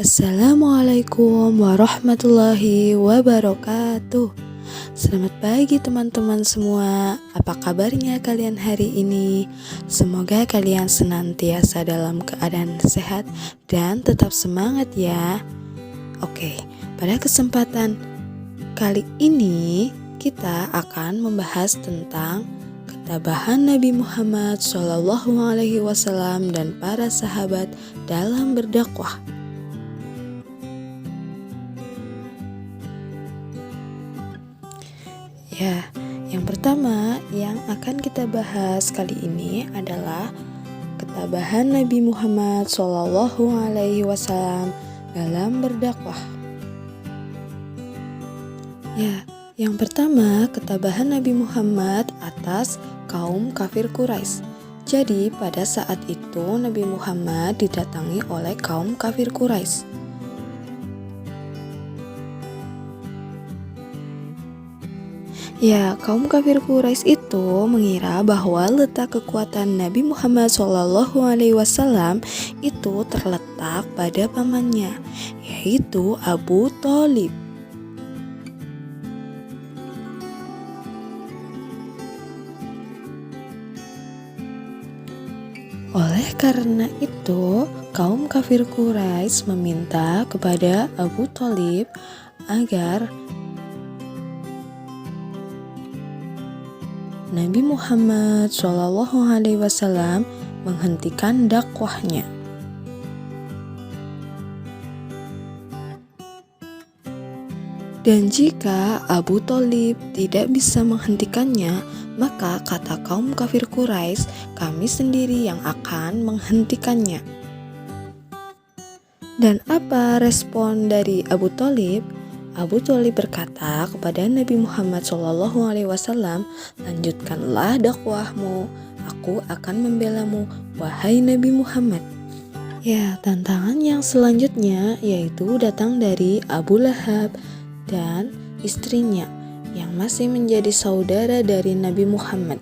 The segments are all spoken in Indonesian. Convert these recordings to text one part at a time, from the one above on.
Assalamualaikum warahmatullahi wabarakatuh. Selamat pagi teman-teman semua. Apa kabarnya kalian hari ini? Semoga kalian senantiasa dalam keadaan sehat dan tetap semangat ya. Oke, pada kesempatan kali ini kita akan membahas tentang ketabahan Nabi Muhammad SAW dan para sahabat dalam berdakwah. Ya, yang pertama yang akan kita bahas kali ini adalah ketabahan Nabi Muhammad SAW dalam berdakwah. Ya, yang pertama ketabahan Nabi Muhammad atas kaum kafir Quraisy. Jadi pada saat itu Nabi Muhammad didatangi oleh kaum kafir Quraisy. Ya, kaum kafir Quraisy itu mengira bahwa letak kekuatan Nabi Muhammad SAW itu terletak pada pamannya, yaitu Abu Thalib. Oleh karena itu, kaum kafir Quraisy meminta kepada Abu Thalib agar Nabi Muhammad SAW menghentikan dakwahnya. Dan jika Abu Thalib tidak bisa menghentikannya, maka kata kaum kafir Quraisy, kami sendiri yang akan menghentikannya. Dan apa respon dari Abu Thalib? Abu Thalib berkata kepada Nabi Muhammad SAW, lanjutkanlah dakwahmu, aku akan membelamu, wahai Nabi Muhammad. Ya, tantangan yang selanjutnya yaitu datang dari Abu Lahab dan istrinya yang masih menjadi saudara dari Nabi Muhammad.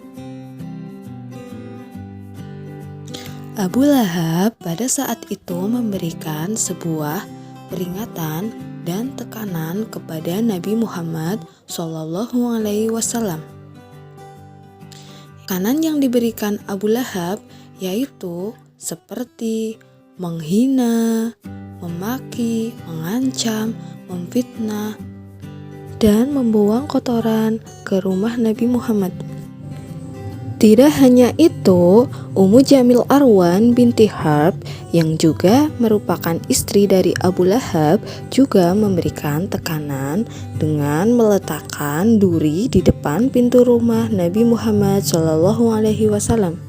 Abu Lahab pada saat itu memberikan sebuah peringatan dan tekanan kepada Nabi Muhammad SAW. Tekanan yang diberikan Abu Lahab yaitu seperti menghina, memaki, mengancam, memfitnah, dan membuang kotoran ke rumah Nabi Muhammad. Tidak hanya itu, Ummu Jamil Arwan binti Harb yang juga merupakan istri dari Abu Lahab juga memberikan tekanan dengan meletakkan duri di depan pintu rumah Nabi Muhammad SAW.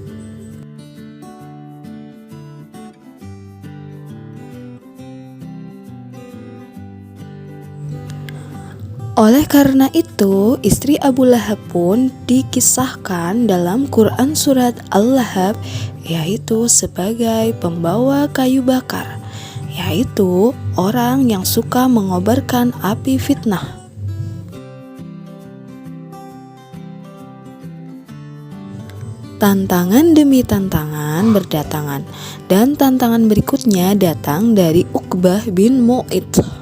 Oleh karena itu, istri Abu Lahab pun dikisahkan dalam Quran surat Al-Lahab yaitu sebagai pembawa kayu bakar, yaitu orang yang suka mengobarkan api fitnah. Tantangan demi tantangan berdatangan, dan tantangan berikutnya datang dari Uqbah bin Mu'id.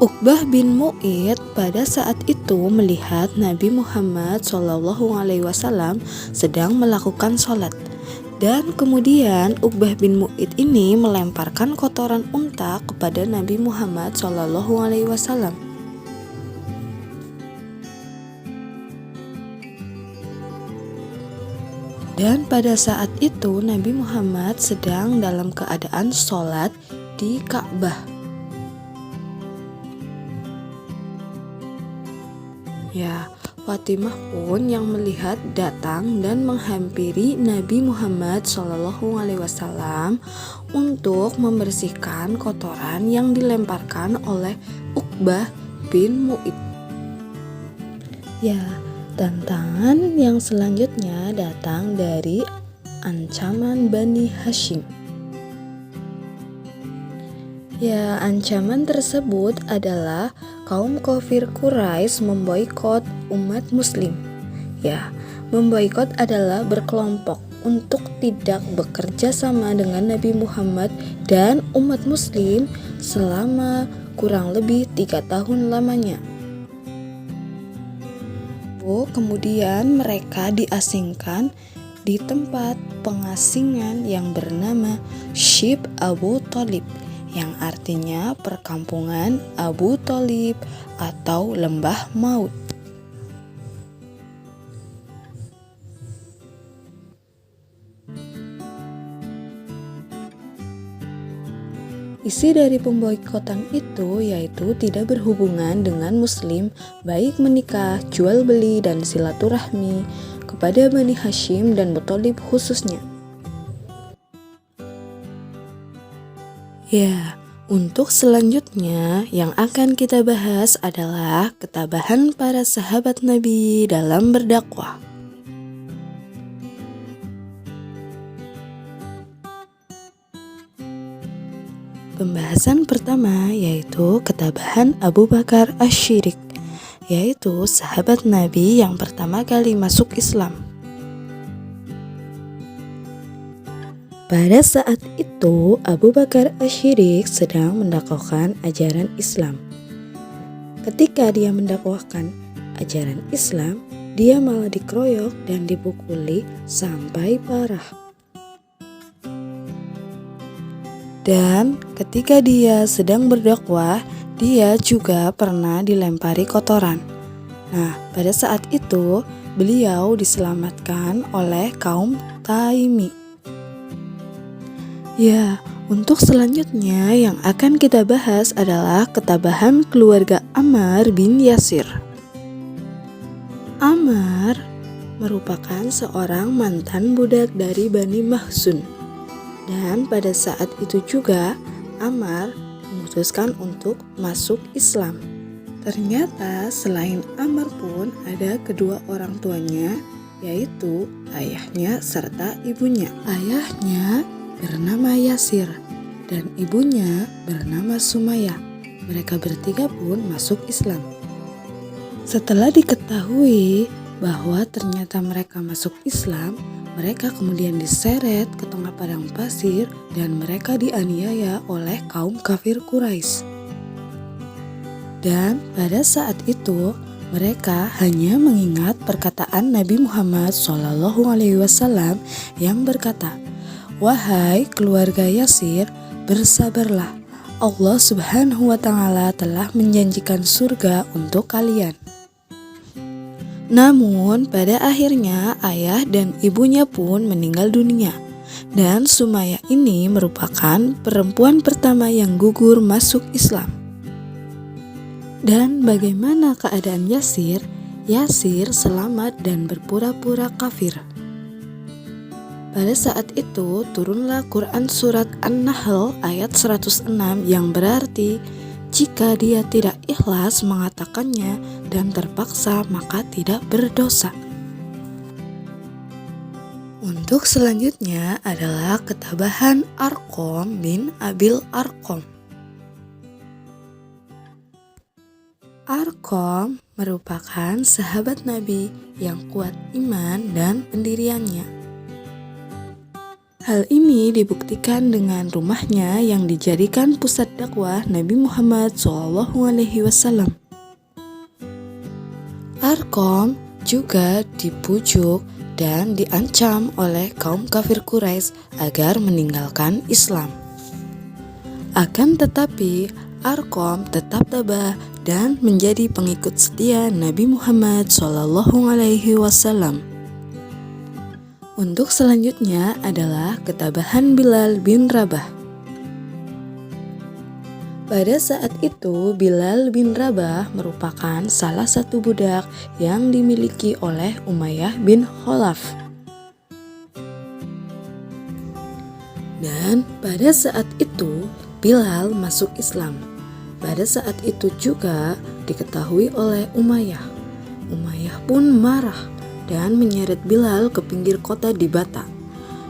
Uqbah bin Mu'id pada saat itu melihat Nabi Muhammad SAW sedang melakukan sholat. Dan kemudian Uqbah bin Mu'id ini melemparkan kotoran unta kepada Nabi Muhammad SAW. Dan pada saat itu Nabi Muhammad sedang dalam keadaan sholat di Ka'bah. Ya, Fatimah pun yang melihat datang dan menghampiri Nabi Muhammad SAW untuk membersihkan kotoran yang dilemparkan oleh Uqbah bin Mu'id. Ya, tantangan yang selanjutnya datang dari ancaman Bani Hashim. Ya, ancaman tersebut adalah kaum kafir Quraisy memboikot umat muslim. Ya, memboikot adalah berkelompok untuk tidak bekerja sama dengan Nabi Muhammad dan umat muslim selama kurang lebih 3 tahun lamanya. Kemudian mereka diasingkan di tempat pengasingan yang bernama Shib Abu Thalib, yang artinya perkampungan Abu Thalib atau lembah maut. Isi dari pemboikotan itu yaitu tidak berhubungan dengan muslim, baik menikah, jual beli, dan silaturahmi kepada Bani Hashim dan Muthalib khususnya. Ya, untuk selanjutnya yang akan kita bahas adalah ketabahan para sahabat Nabi dalam berdakwah. Pembahasan pertama yaitu ketabahan Abu Bakar Asy-Syiddiq, yaitu sahabat Nabi yang pertama kali masuk Islam. Pada saat itu Abu Bakar Asy-Syiddiq sedang mendakwahkan ajaran Islam. Ketika dia mendakwahkan ajaran Islam, dia malah dikeroyok dan dipukuli sampai parah. Dan ketika dia sedang berdakwah, dia juga pernah dilempari kotoran. Nah, pada saat itu beliau diselamatkan oleh kaum Taimi. Ya, untuk selanjutnya yang akan kita bahas adalah ketabahan keluarga Ammar bin Yasir. Ammar merupakan seorang mantan budak dari Bani Makhzum. Dan pada saat itu juga Ammar memutuskan untuk masuk Islam. Ternyata selain Ammar pun ada kedua orang tuanya, yaitu ayahnya serta ibunya. Ayahnya bernama Yasir dan ibunya bernama Sumayyah. Mereka bertiga pun masuk Islam. Setelah diketahui bahwa ternyata mereka masuk Islam, mereka kemudian diseret ke tengah padang pasir dan mereka dianiaya oleh kaum kafir Quraisy. Dan pada saat itu mereka hanya mengingat perkataan Nabi Muhammad SAW yang berkata, "Wahai keluarga Yasir, bersabarlah. Allah Subhanahu wa Ta'ala telah menjanjikan surga untuk kalian." Namun pada akhirnya ayah dan ibunya pun meninggal dunia. Dan Sumayyah ini merupakan perempuan pertama yang gugur masuk Islam. Dan bagaimana keadaan Yasir? Yasir selamat dan berpura-pura kafir. Pada saat itu turunlah Quran surat An-Nahl ayat 106 yang berarti, jika dia tidak ikhlas mengatakannya dan terpaksa maka tidak berdosa. Untuk selanjutnya adalah ketabahan Arqam bin Abil Arqam. Arqam merupakan sahabat Nabi yang kuat iman dan pendiriannya. Hal ini dibuktikan dengan rumahnya yang dijadikan pusat dakwah Nabi Muhammad SAW. Arqam juga dipujuk dan diancam oleh kaum kafir Quraisy agar meninggalkan Islam. Akan tetapi Arqam tetap tabah dan menjadi pengikut setia Nabi Muhammad SAW. Untuk selanjutnya adalah ketabahan Bilal bin Rabah. Pada saat itu Bilal bin Rabah merupakan salah satu budak yang dimiliki oleh Umayyah bin Khalaf. Dan pada saat itu Bilal masuk Islam. Pada saat itu juga diketahui oleh Umayyah. Umayyah pun marah dan menyeret Bilal ke pinggir kota di Bata.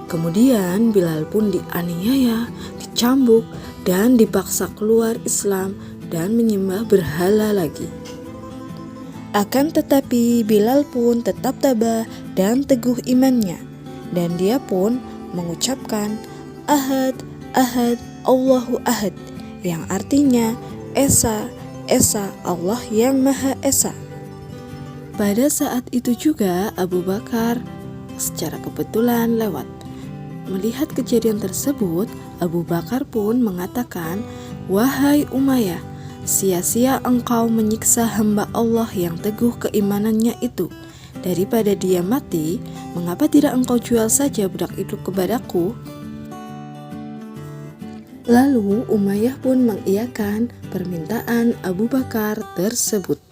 Kemudian Bilal pun dianiaya, dicambuk, dan dipaksa keluar Islam dan menyembah berhala lagi. Akan tetapi Bilal pun tetap tabah dan teguh imannya. dan dia pun mengucapkan Ahad, Ahad, Allahu Ahad, yang artinya Esa, Esa, Allah yang Maha Esa. Pada saat itu juga Abu Bakar secara kebetulan lewat. Melihat kejadian tersebut, Abu Bakar pun mengatakan, "Wahai Umayyah, sia-sia engkau menyiksa hamba Allah yang teguh keimanannya itu. Daripada dia mati, mengapa tidak engkau jual saja budak itu kepadaku?" Lalu Umayyah pun mengiyakan permintaan Abu Bakar tersebut.